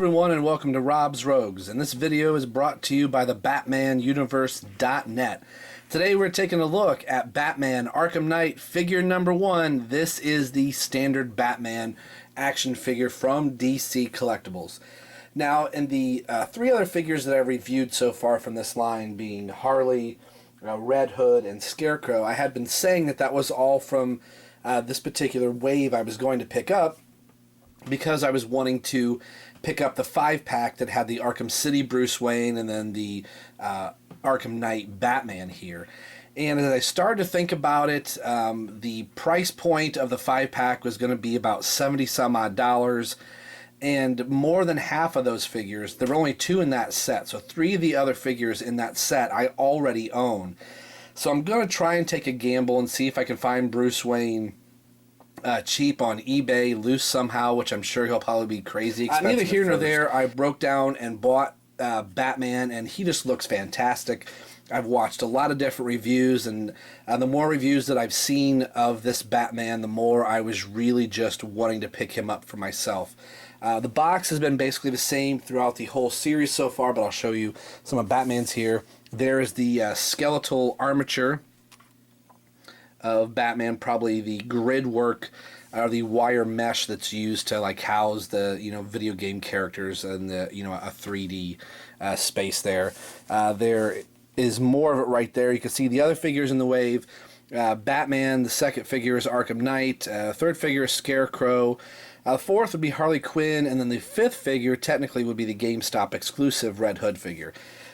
everyone, and welcome to Rob's Rogues, and this video is brought to you by the BatmanUniverse.net. Today we're taking a look at Batman Arkham Knight figure number 1. This is the standard Batman action figure from DC Collectibles. Now, in the three other figures that I've reviewed so far from this line, being Harley, Red Hood, and Scarecrow, I had been saying that that was all from this particular wave I was going to pick up, because I was wanting to pick up the 5-pack that had the Arkham City Bruce Wayne and then the Arkham Knight Batman here. And as I started to think about it, the price point of the 5-pack was going to be about $70 some odd, and more than half of those figures, there were only 2 in that set, so 3 of the other figures in that set I already own. So I'm going to try and take a gamble and see if I can find Bruce Wayne cheap on eBay, loose somehow, which I'm sure he'll probably be crazy expensive. Neither here nor there, I broke down and bought Batman, and he just looks fantastic. I've watched a lot of different reviews, and the more reviews that I've seen of this Batman, the more I was really just wanting to pick him up for myself. The box has been basically the same throughout the whole series so far, but I'll show you some of Batman's here. There is the skeletal armature of Batman, probably the grid work or the wire mesh that's used to like house the video game characters in the a 3D space there. There is more of it right there. You can see the other figures in the wave. Batman, the second figure is Arkham Knight, third figure is Scarecrow, fourth would be Harley Quinn, and then the fifth figure technically would be the GameStop exclusive Red Hood figure.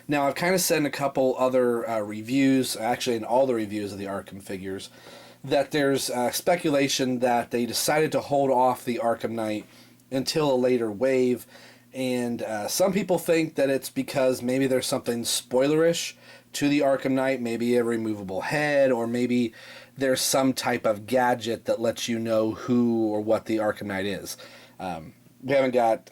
Now, I've kind of said in a couple other reviews, actually in all the reviews of the Arkham figures, that there's speculation that they decided to hold off the Arkham Knight until a later wave, and some people think that it's because maybe there's something spoilerish to the Arkham Knight, maybe a removable head, or maybe there's some type of gadget that lets you know who or what the Arkham Knight is. We haven't got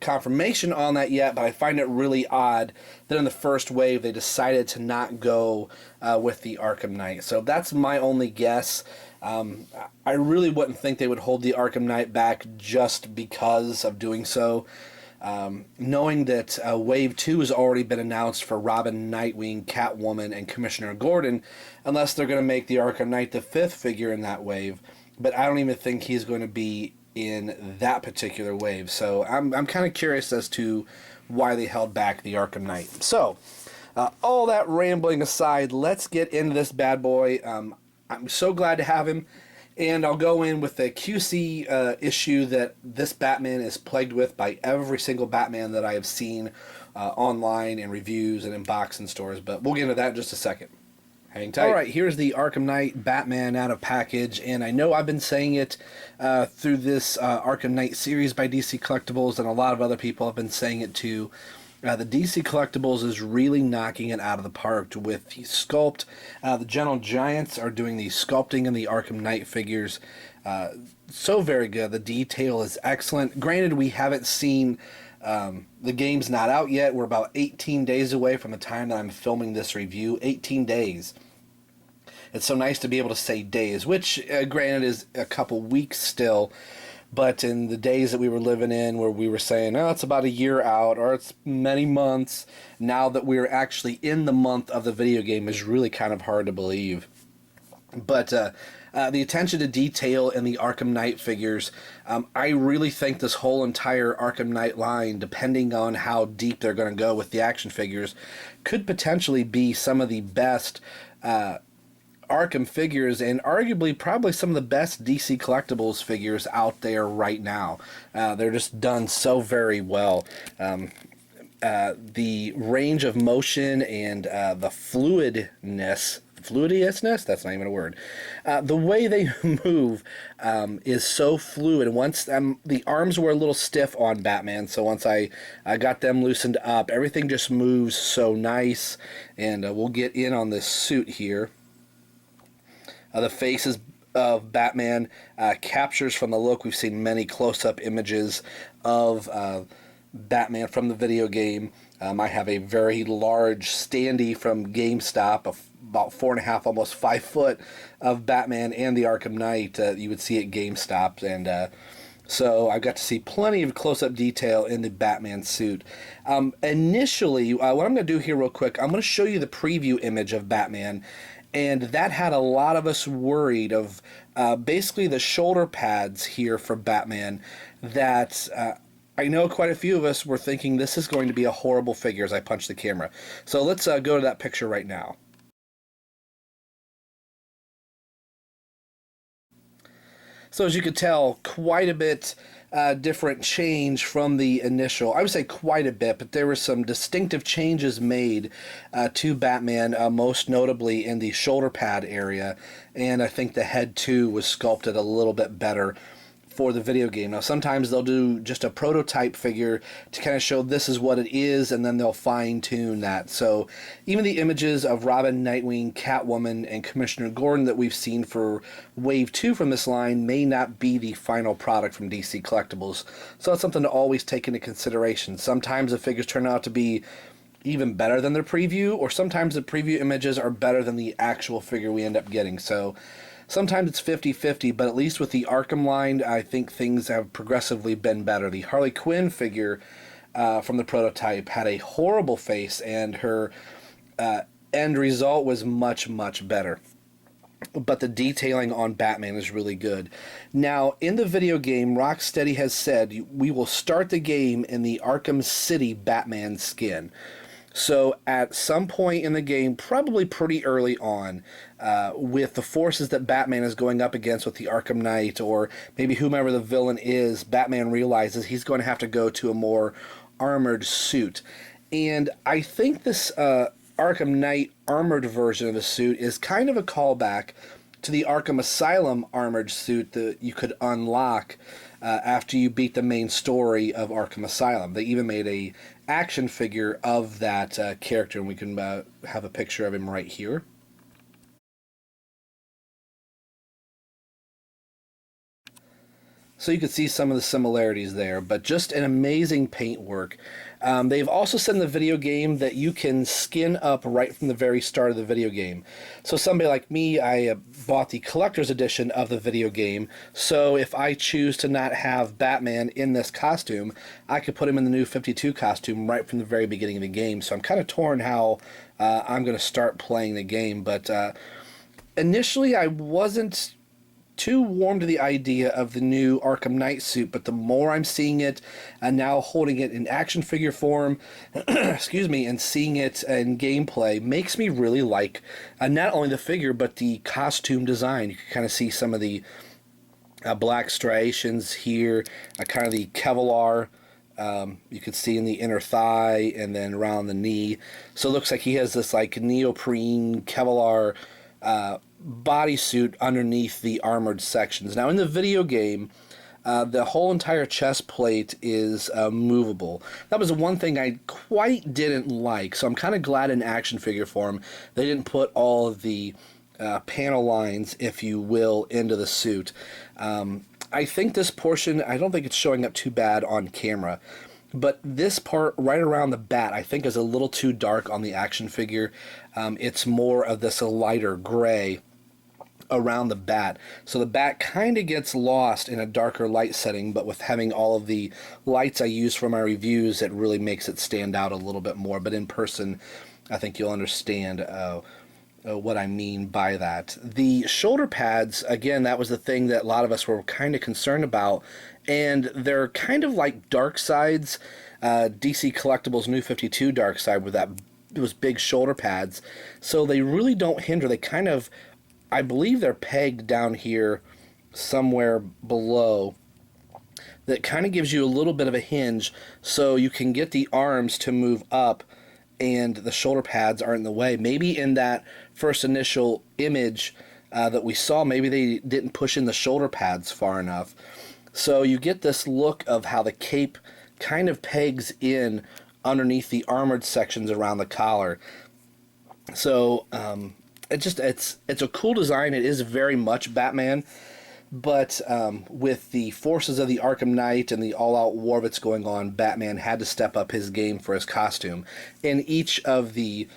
confirmation on that yet, but I find it really odd that in the first wave they decided to not go with the Arkham Knight. So that's my only guess. I really wouldn't think they would hold the Arkham Knight back just because of doing so. Knowing that Wave 2 has already been announced for Robin, Nightwing, Catwoman, and Commissioner Gordon, unless they're going to make the Arkham Knight the 5th figure in that wave. But I don't even think he's going to be in that particular wave. So I'm kind of curious as to why they held back the Arkham Knight. So, all that rambling aside, let's get into this bad boy. I'm so glad to have him. And I'll go in with the QC issue that this Batman is plagued with by every single Batman that I have seen online in reviews and in box and stores. But we'll get into that in just a second. Hang tight. Alright, here's the Arkham Knight Batman out of package. And I know I've been saying it through this Arkham Knight series by DC Collectibles, and a lot of other people have been saying it too. The DC Collectibles is really knocking it out of the park with the sculpt. The Gentle Giants are doing the sculpting in the Arkham Knight figures. So very good. The detail is excellent. Granted, we haven't seen, the game's not out yet. We're about 18 days away from the time that I'm filming this review. 18 days. It's so nice to be able to say days, which granted is a couple weeks still. But in the days that we were living in where we were saying, oh, it's about a year out, or it's many months, now that we're actually in the month of the video game is really kind of hard to believe. But the attention to detail in the Arkham Knight figures, I really think this whole entire Arkham Knight line, depending on how deep they're going to go with the action figures, could potentially be some of the best Arkham figures, and arguably probably some of the best DC Collectibles figures out there right now. They're just done so very well. The range of motion and the fluidness, that's not even a word. The way they move is so fluid. Once the arms were a little stiff on Batman, so once I got them loosened up, everything just moves so nice. And we'll get in on this suit here. The faces of Batman captures from the look. We've seen many close-up images of Batman from the video game. I have a very large standee from GameStop, about 4.5, almost 5 foot of Batman and the Arkham Knight. You would see at GameStop, and So I got to see plenty of close-up detail in the Batman suit. Initially, what I'm going to do here real quick, I'm going to show you the preview image of Batman, and that had a lot of us worried of basically the shoulder pads here for Batman that I know quite a few of us were thinking this is going to be a horrible figure as I punch the camera. So let's go to that picture right now. So as you could tell, quite a bit different change from the initial. I would say quite a bit, but there were some distinctive changes made to Batman, most notably in the shoulder pad area, and I think the head too was sculpted a little bit better for the video game. Now sometimes they'll do just a prototype figure to kind of show this is what it is, and then they'll fine-tune that. So even the images of Robin, Nightwing, Catwoman, and Commissioner Gordon that we've seen for Wave 2 from this line may not be the final product from DC Collectibles. So that's something to always take into consideration. Sometimes the figures turn out to be even better than their preview, or sometimes the preview images are better than the actual figure we end up getting. So sometimes it's 50-50, but at least with the Arkham line, I think things have progressively been better. The Harley Quinn figure from the prototype had a horrible face, and her end result was much, much better. But the detailing on Batman is really good. Now, in the video game, Rocksteady has said we will start the game in the Arkham City Batman skin. So at some point in the game, probably pretty early on, with the forces that Batman is going up against with the Arkham Knight, or maybe whomever the villain is, Batman realizes he's going to have to go to a more armored suit. And I think this Arkham Knight armored version of the suit is kind of a callback to the Arkham Asylum armored suit that you could unlock after you beat the main story of Arkham Asylum. They even made a action figure of that character, and we can have a picture of him right here. So you can see some of the similarities there, but just an amazing paint work. They've also said in the video game that you can skin up right from the very start of the video game. So somebody like me, I bought the collector's edition of the video game, so if I choose to not have Batman in this costume, I could put him in the new 52 costume right from the very beginning of the game. So I'm kind of torn how I'm going to start playing the game, but initially I wasn't too warm to the idea of the new Arkham Knight suit, but the more I'm seeing it and now holding it in action figure form, excuse me, and seeing it in gameplay makes me really like not only the figure but the costume design. You can kind of see some of the black striations here, kind of the Kevlar. You can see in the inner thigh and then around the knee. So it looks like he has this like neoprene Kevlar bodysuit underneath the armored sections. Now in the video game, the whole entire chest plate is movable. That was the one thing I quite didn't like, so I'm kind of glad in action figure form they didn't put all of the panel lines, if you will, into the suit. I think this portion, I don't think it's showing up too bad on camera, but this part right around the bat I think is a little too dark on the action figure. It's more of this lighter gray around the bat. So the bat kind of gets lost in a darker light setting, but with having all of the lights I use for my reviews, it really makes it stand out a little bit more. But in person, I think you'll understand what I mean by that. The shoulder pads, again, that was the thing that a lot of us were kind of concerned about, and they're kind of like Darkseid's DC Collectibles New 52 Darkseid with those big shoulder pads. So they really don't hinder. They kind of, I believe they're pegged down here somewhere below. That kind of gives you a little bit of a hinge so you can get the arms to move up and the shoulder pads aren't in the way. Maybe in that first initial image that we saw, maybe they didn't push in the shoulder pads far enough. So you get this look of how the cape kind of pegs in underneath the armored sections around the collar. So it's a cool design. It is very much Batman, but with the forces of the Arkham Knight and the all-out war that's going on, Batman had to step up his game for his costume. In each of the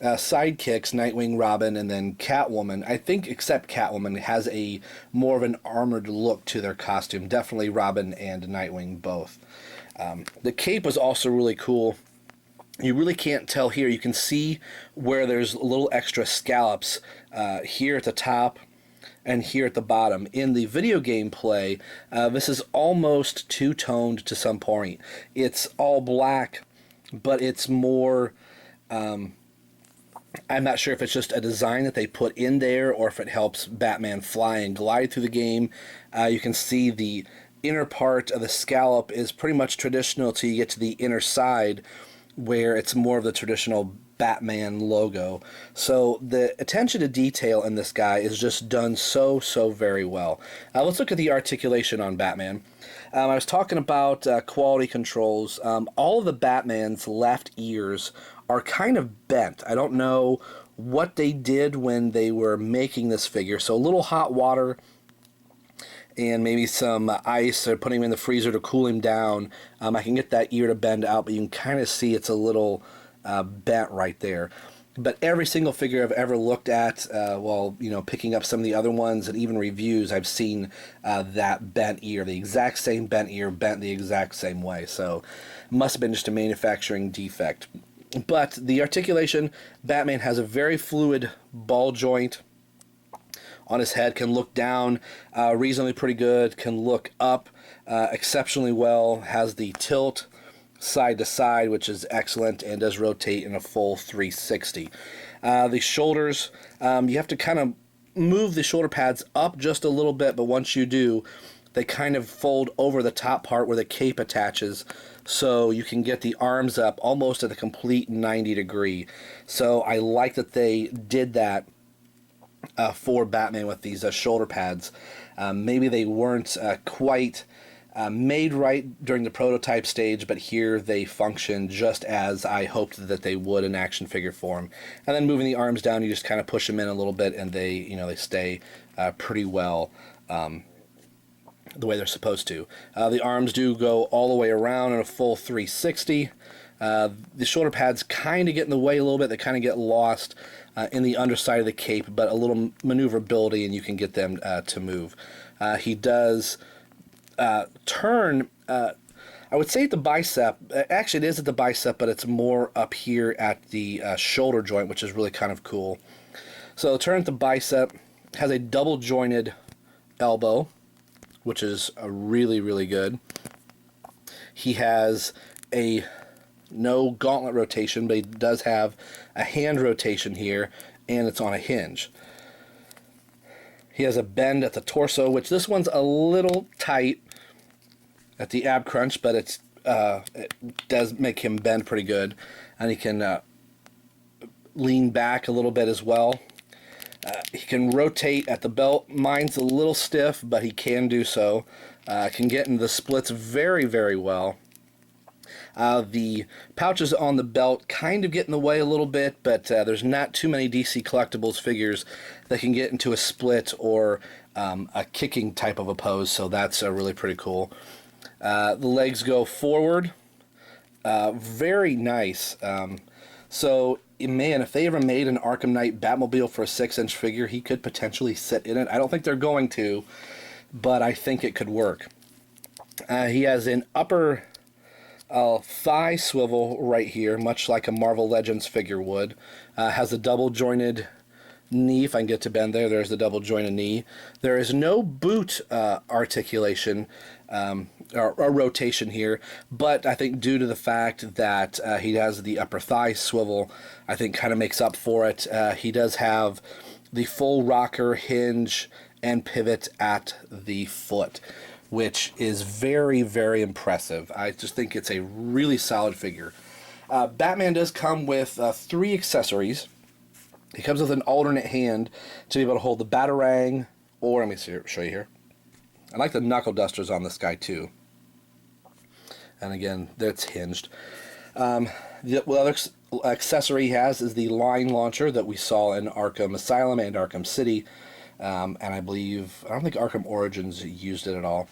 sidekicks, Nightwing, Robin, and then Catwoman. I think except Catwoman has a more of an armored look to their costume. Definitely Robin and Nightwing both. The cape was also really cool. You really can't tell here. You can see where there's little extra scallops here at the top and here at the bottom. In the video game play, this is almost two-toned to some point. It's all black, but it's more... I'm not sure if it's just a design that they put in there or if it helps Batman fly and glide through the game. You can see the inner part of the scallop is pretty much traditional till you get to the inner side where it's more of the traditional Batman logo. So the attention to detail in this guy is just done so very well. Let's look at the articulation on Batman. I was talking about quality controls. All of the Batman's left ears are kind of bent. I don't know what they did when they were making this figure. So a little hot water and maybe some ice or putting him in the freezer to cool him down. I can get that ear to bend out, but you can kind of see it's a little bent right there. But every single figure I've ever looked at while picking up some of the other ones and even reviews, I've seen that bent ear, the exact same bent ear, bent the exact same way. So it must have been just a manufacturing defect. But the articulation, Batman has a very fluid ball joint on his head, can look down reasonably pretty good, can look up exceptionally well, has the tilt side to side, which is excellent, and does rotate in a full 360. The shoulders, you have to kind of move the shoulder pads up just a little bit, but once you do, they kind of fold over the top part where the cape attaches, so you can get the arms up almost at a complete 90 degree. So I like that they did that for Batman with these shoulder pads. Maybe they weren't quite made right during the prototype stage, but here they function just as I hoped that they would in action figure form. And then moving the arms down, you just kind of push them in a little bit, and they stay pretty well the way they're supposed to. The arms do go all the way around in a full 360. The shoulder pads kind of get in the way a little bit. They kind of get lost in the underside of the cape, but a little maneuverability and you can get them to move. He does turn, I would say at the bicep. Actually, it is at the bicep, but it's more up here at the shoulder joint, which is really kind of cool. So turn at the bicep, has a double jointed elbow, which is really good. He has a no gauntlet rotation, but he does have a hand rotation here, and it's on a hinge. He has a bend at the torso, which this one's a little tight at the ab crunch, but it does make him bend pretty good, and he can lean back a little bit as well. He can rotate at the belt. Mine's a little stiff, but he can do so. Can get into the splits very well. The pouches on the belt kind of get in the way a little bit, but there's not too many DC Collectibles figures that can get into a split or a kicking type of a pose, so that's really pretty cool. The legs go forward. Very nice. So, man, if they ever made an Arkham Knight Batmobile for a 6-inch figure, he could potentially sit in it. I don't think they're going to, but I think it could work. He has an upper thigh swivel right here, much like a Marvel Legends figure would. Has a double jointed knee. If I can get to bend there, there's the double jointed knee. There is no boot articulation or rotation here, but I think due to the fact that he has the upper thigh swivel, I think kind of makes up for it. He does have the full rocker, hinge, and pivot at the foot, which is very impressive. I just think it's a really solid figure. Batman does come with 3 accessories. He comes with an alternate hand to be able to hold the Batarang, or let me show you here. I like the knuckle dusters on this guy too. And again, that's hinged. The other accessory he has is the line launcher that we saw in Arkham Asylum and Arkham City. And I don't think Arkham Origins used it at all.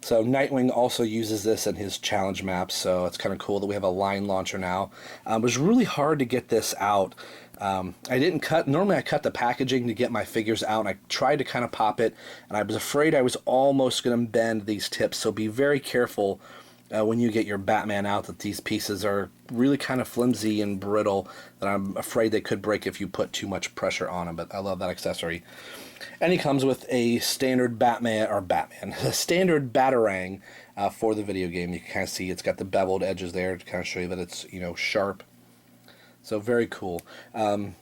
So Nightwing also uses this in his challenge maps, so it's kind of cool that we have a line launcher now. It was really hard to get this out. I didn't cut, normally I cut the packaging to get my figures out, and I tried to kind of pop it, and I was afraid I was almost going to bend these tips, so be very careful when you get your Batman out that these pieces are really kind of flimsy and brittle, that I'm afraid they could break if you put too much pressure on them, but I love that accessory. And he comes with a standard a standard Batarang for the video game. You can kind of see it's got the beveled edges there to kind of show you that it's, you know, sharp. So very cool. I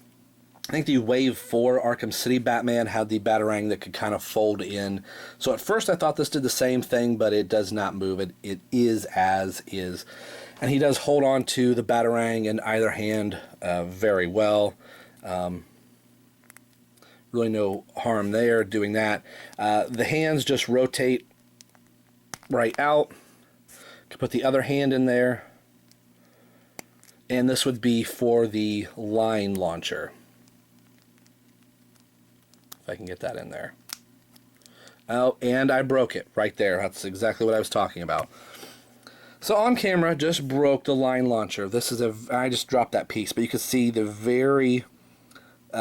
think the Wave 4 Arkham City Batman had the Batarang that could kind of fold in. So at first I thought this did the same thing, but it does not move. It is as is. And he does hold on to the Batarang in either hand very well. Really no harm there doing that. The hands just rotate right out. Can put the other hand in there. And this would be for the line launcher. If I can get that in there. Oh, and I broke it right there. That's exactly what I was talking about. So on camera, just broke the line launcher. This is I just dropped that piece, but you can see the very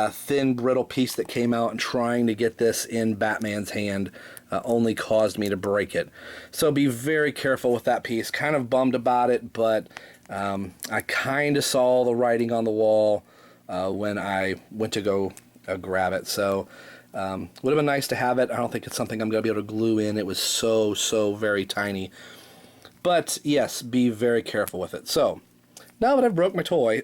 thin, brittle piece that came out, and trying to get this in Batman's hand only caused me to break it. So be very careful with that piece. Kind of bummed about it, but I kind of saw the writing on the wall when I went to go grab it. So would have been nice to have it. I don't think it's something I'm going to be able to glue in. It was so very tiny. But yes, be very careful with it. So now that I've broke my toy,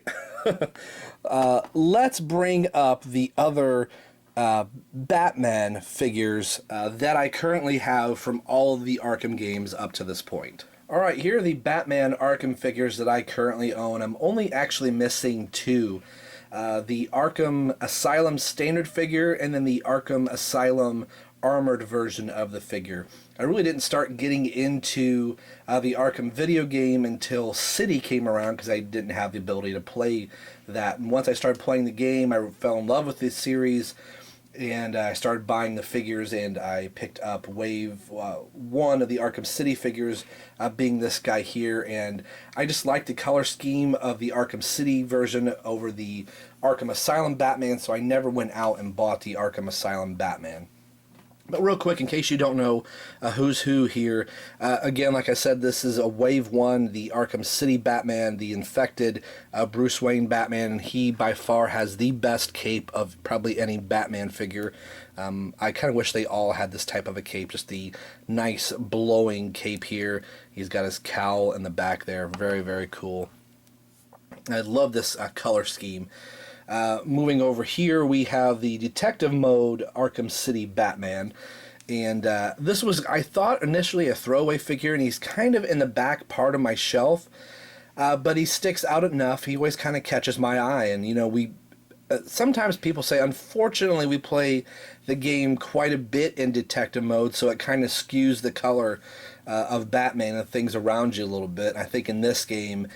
let's bring up the other Batman figures that I currently have from all of the Arkham games up to this point. Alright, here are the Batman Arkham figures that I currently own. I'm only actually missing two. The Arkham Asylum standard figure, and then the Arkham Asylum armored version of the figure. I really didn't start getting into the Arkham video game until City came around, because I didn't have the ability to play that. And once I started playing the game, I fell in love with this series, and I started buying the figures, and I picked up Wave 1 of the Arkham City figures, being this guy here, and I just liked the color scheme of the Arkham City version over the Arkham Asylum Batman, so I never went out and bought the Arkham Asylum Batman. But real quick, in case you don't know who's who here, again, like I said, this is a Wave 1, the Arkham City Batman, the infected Bruce Wayne Batman, and he by far has the best cape of probably any Batman figure. I kind of wish they all had this type of a cape, just the nice blowing cape here. He's got his cowl in the back there, very cool. I love this color scheme. Moving over here, we have the Detective Mode Arkham City Batman, and this was, I thought, initially a throwaway figure, and he's kind of in the back part of my shelf, but he sticks out enough. He always kind of catches my eye, and you know, sometimes people say, unfortunately, we play the game quite a bit in Detective Mode, so it kind of skews the color of Batman and things around you a little bit. I think in this game,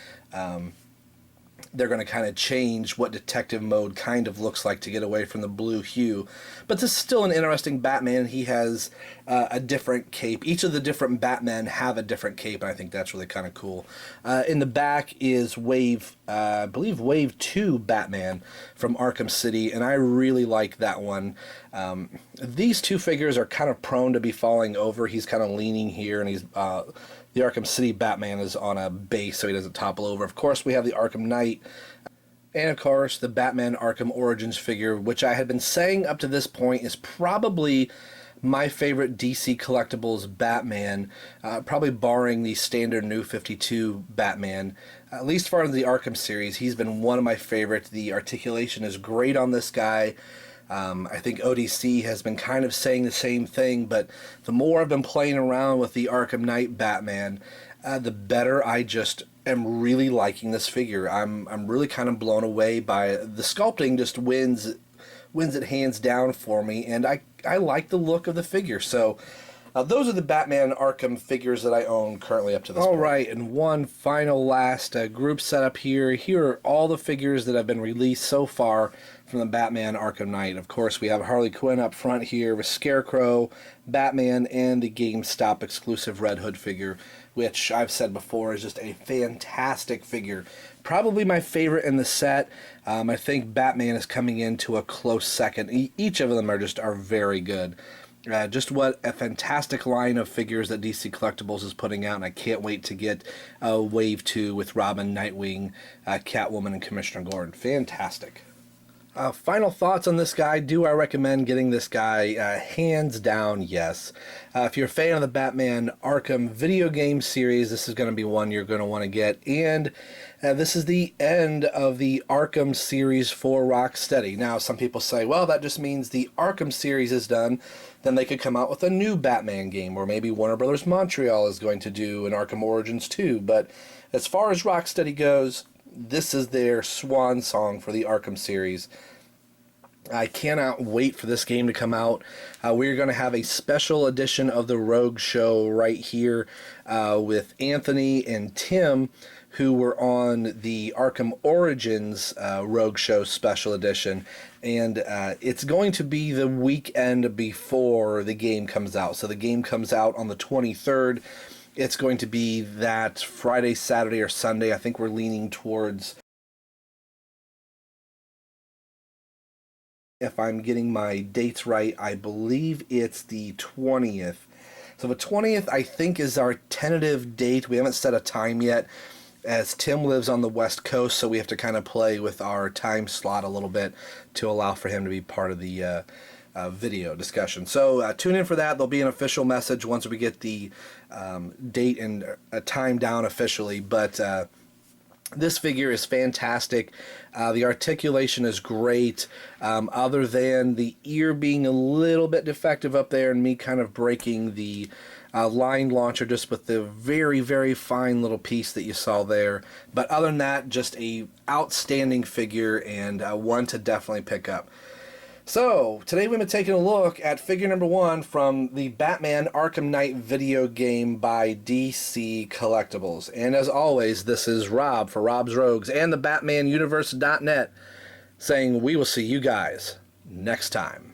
they're going to kind of change what Detective Mode kind of looks like to get away from the blue hue. But this is still an interesting Batman. He has a different cape. Each of the different Batmen have a different cape, and I think that's really kind of cool. In the back is I believe Wave 2 Batman from Arkham City, and I really like that one. These two figures are kind of prone to be falling over. He's kind of leaning here, and he's the Arkham City Batman is on a base so he doesn't topple over. Of course, we have the Arkham Knight, and of course, the Batman Arkham Origins figure, which I had been saying up to this point is probably my favorite DC Collectibles Batman, probably barring the standard New 52 Batman. At least far as the Arkham series, he's been one of my favorites. The articulation is great on this guy. I think ODC has been kind of saying the same thing, but the more I've been playing around with the Arkham Knight Batman, the better I just am really liking this figure. I'm really kind of blown away by it. The sculpting just wins it hands down for me, and I like the look of the figure. So Those are the Batman Arkham figures that I own currently up to this point. All right, and one final last group setup here. Here are all the figures that have been released so far from the Batman Arkham Knight. Of course, we have Harley Quinn up front here with Scarecrow, Batman, and the GameStop exclusive Red Hood figure, which I've said before is just a fantastic figure. Probably my favorite in the set. I think Batman is coming into a close second. Each of them are very good. Just what a fantastic line of figures that DC Collectibles is putting out, and I can't wait to get Wave 2 with Robin, Nightwing, Catwoman, and Commissioner Gordon. Fantastic. Final thoughts on this guy. Do I recommend getting this guy? Hands down, yes. If you're a fan of the Batman Arkham video game series, this is going to be one you're going to want to get. And this is the end of the Arkham series for Rocksteady. Now, some people say, well, that just means the Arkham series is done. Then they could come out with a new Batman game, or maybe Warner Brothers Montreal is going to do an Arkham Origins 2. But as far as Rocksteady goes, this is their swan song for the Arkham series. I cannot wait for this game to come out. We're going to have a special edition of the Rogue Show right here with Anthony and Tim, who were on the Arkham Origins Rogue Show special edition. And it's going to be the weekend before the game comes out. So the game comes out on the 23rd. It's going to be that Friday, Saturday, or Sunday. I think we're leaning towards, if I'm getting my dates right, I believe it's the 20th. So the 20th, I think, is our tentative date. We haven't set a time yet, as Tim lives on the West Coast, so we have to kind of play with our time slot a little bit to allow for him to be part of the video discussion. So tune in for that. There'll be an official message once we get the date and time down officially, but this figure is fantastic. The articulation is great, other than the ear being a little bit defective up there and me kind of breaking the line launcher just with the very, very fine little piece that you saw there. But other than that, just a outstanding figure, and one to definitely pick up. So, today we've been taking a look at figure number 1 from the Batman Arkham Knight video game by DC Collectibles. And as always, this is Rob for Rob's Rogues and the BatmanUniverse.net saying we will see you guys next time.